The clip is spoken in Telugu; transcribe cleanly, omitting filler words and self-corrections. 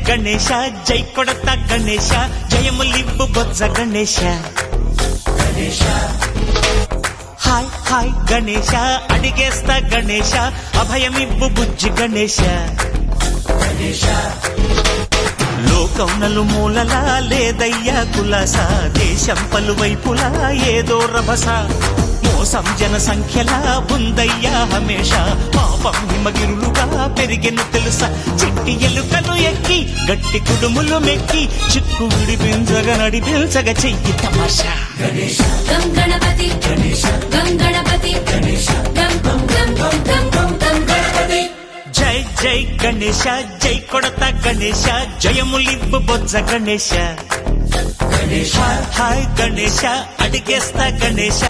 గణేశ జై కొడత గణేశ జయములివ్వు బొజ్జ గణేశ హాయ్ హాయ్ గణేశ అడిగేస్తా గణేశ అభయమివ్వు బుజ్జి గణేశ లోకం నలుమూలలా లేదయ్యా కులాస దేశం పలువైపులా ఏదో రభస మోసం జన సంఖ్యలా ఉందయ్యా హమేష పాపం హిమగిరులుగా పెరిగెను తెలుసా చిట్టి ఎలుకలు ఎక్కి గట్టి కుడుములు మెక్కి చిక్కు విడిపించగా నడిపించగా చెయ్యి తమాషా గం గణపతి గం గణపతి గం గం గం గం గం గం గణపతి జై జై గణేశ జై కొడత గణేశ జయములివ్వు బొజ్జ గణేశ హాయ్ గణేశ అడిగేస్తా గణేశ